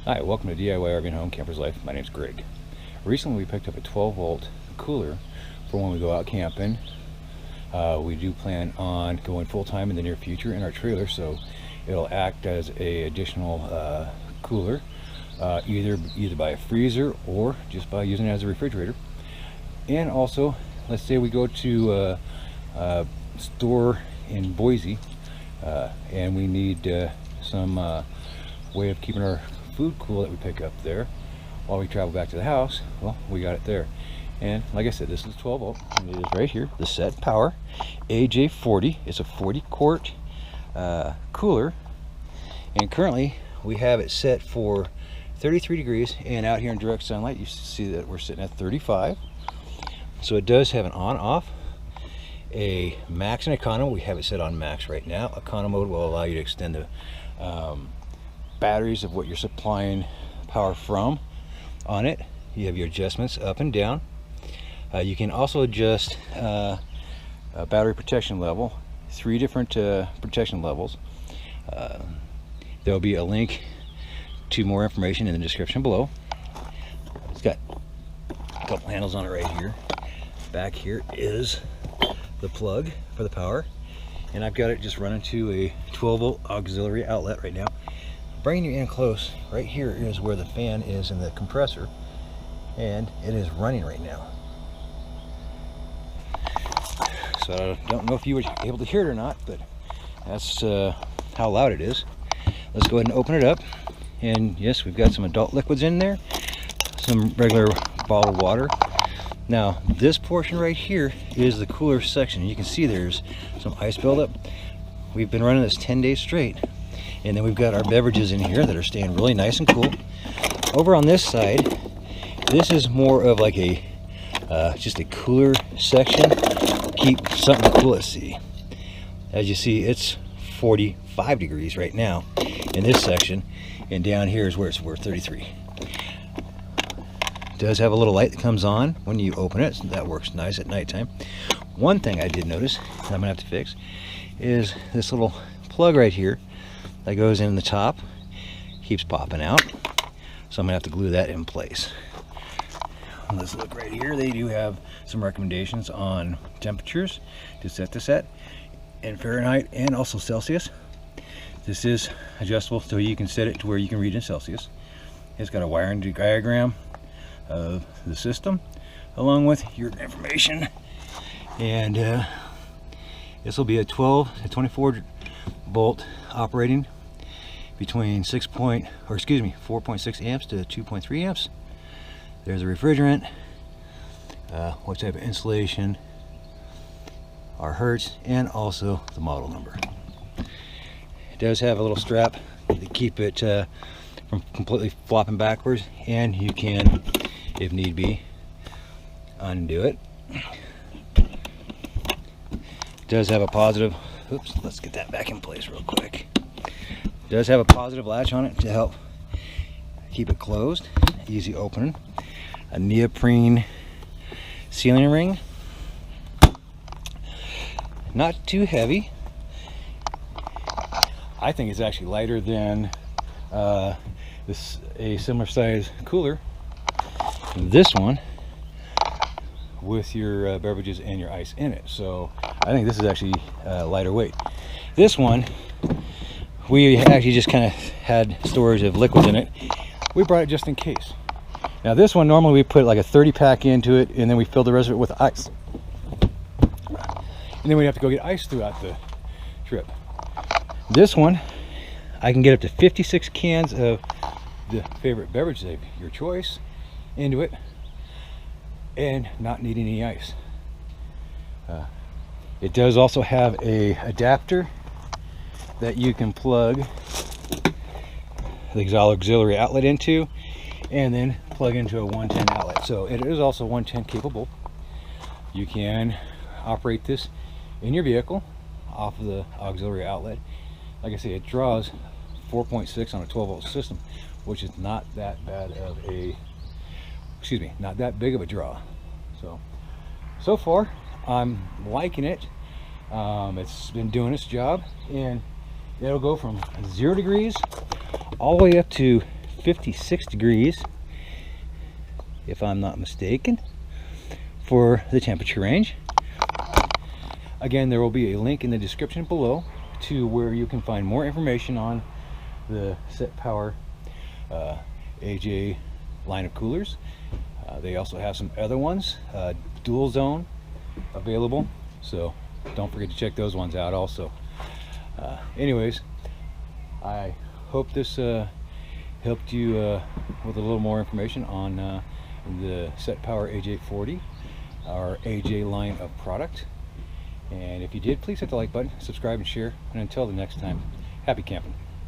Hi, welcome to DIY RV and Home Camper's Life. My name's Greg. Recently we picked up a 12-volt cooler for when we go out camping. We do plan on going full-time in the near future in our trailer, so it'll act as a additional cooler, either by a freezer or just by using it as a refrigerator. And also, let's say we go to a store in Boise and we need some way of keeping our food cool that we pick up there while we travel back to the house. Well, we got it there. And like I said, this is 12 volt, and it is right here, the Setpower AJ40. It's a 40 quart cooler, and currently we have it set for 33 degrees, and out here in direct sunlight you see that we're sitting at 35. So it does have an on off, a max and econo. We have it set on max right now. Econo mode will allow you to extend the batteries of what you're supplying power from on it. You have your adjustments up and down. You can also adjust battery protection level, 3 different protection levels. There will be a link to more information in the description below. It's got a couple handles on it right here. Back here is the plug for the power, and I've got it just running to a 12 volt auxiliary outlet right now. Bringing you in close, right here is where the fan is in the compressor, and it is running right now. So I don't know if you were able to hear it or not, but that's how loud it is. Let's go ahead and open it up, and yes, we've got some adult liquids in there, some regular bottled water. Now this portion right here is the cooler section. You can see there's some ice buildup. We've been running this 10 days straight. And then we've got our beverages in here that are staying really nice and cool. Over on this side, this is more of like a just a cooler section. Keep something cool at sea. As you see, it's 45 degrees right now in this section, and down here is where it's 33. It does have a little light that comes on when you open it, so that works nice at nighttime. One thing I did notice that I'm gonna have to fix is this little plug right here that goes in the top keeps popping out, so I'm gonna have to glue that in place. Let's look right here. They do have some recommendations on temperatures to set this at in Fahrenheit and also Celsius. This is adjustable, so you can set it to where you can read in Celsius. It's got a wiring diagram of the system along with your information, and this will be a 12 to 24 volt operating between 4.6 amps to 2.3 amps. There's a refrigerant, what type of insulation, our hertz, and also the model number. It does have a little strap to keep it from completely flopping backwards, and you can, if need be, undo it. It does have a positive, oops, let's get that back in place real quick. It does have a positive latch on it to help keep it closed, easy opening. A neoprene sealing ring, not too heavy. I think it's actually lighter than a similar size cooler. This one with your beverages and your ice in it, so I think this is actually lighter weight. This one, we actually just kind of had storage of liquids in it. We brought it just in case. Now this one, normally we put like a 30 pack into it, and then we fill the rest of it with ice, and then we have to go get ice throughout the trip. This one, I can get up to 56 cans of the favorite beverage of your choice into it and not need any ice. It does also have a adapter that you can plug the auxiliary outlet into, and then plug into a 110 outlet. So it is also 110 capable. You can operate this in your vehicle off of the auxiliary outlet. Like I say, it draws 4.6 on a 12 volt system, which is not that bad of a, not that big of a draw. So far I'm liking it. It's been doing its job, and it'll go from 0 degrees all the way up to 56 degrees, if I'm not mistaken, for the temperature range. Again, there will be a link in the description below to where you can find more information on the Setpower AJ line of coolers. They also have some other ones, dual zone, available, so don't forget to check those ones out also. Anyways, I hope this helped you with a little more information on the Setpower AJ40, our AJ line of product. And if you did, please hit the like button, subscribe and share, and until the next time, happy camping.